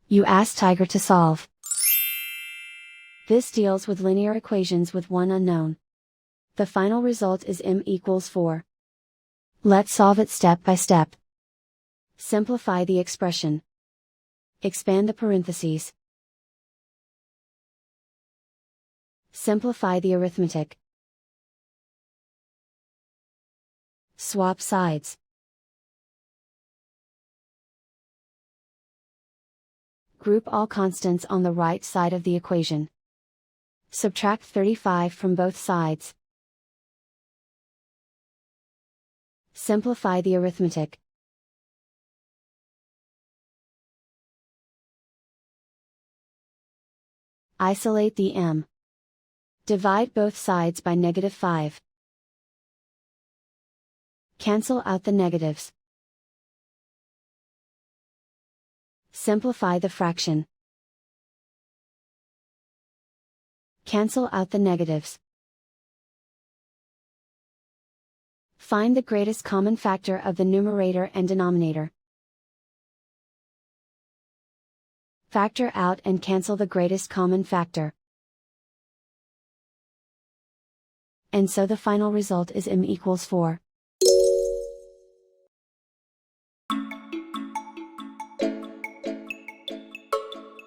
You ask Tiger to solve. This deals with linear equations with one unknown. The final result is m equals 4. Let's solve it step by step. Simplify the expression. Expand the parentheses. Simplify the arithmetic. Swap sides. Group all constants on the right side of the equation. Subtract 35 from both sides. Simplify the arithmetic. Isolate the m. Divide both sides by -5. Cancel out the negatives. Simplify the fraction. Cancel out the negatives. Find the greatest common factor of the numerator and denominator. Factor out and cancel the greatest common factor. And so the final result is m equals 4.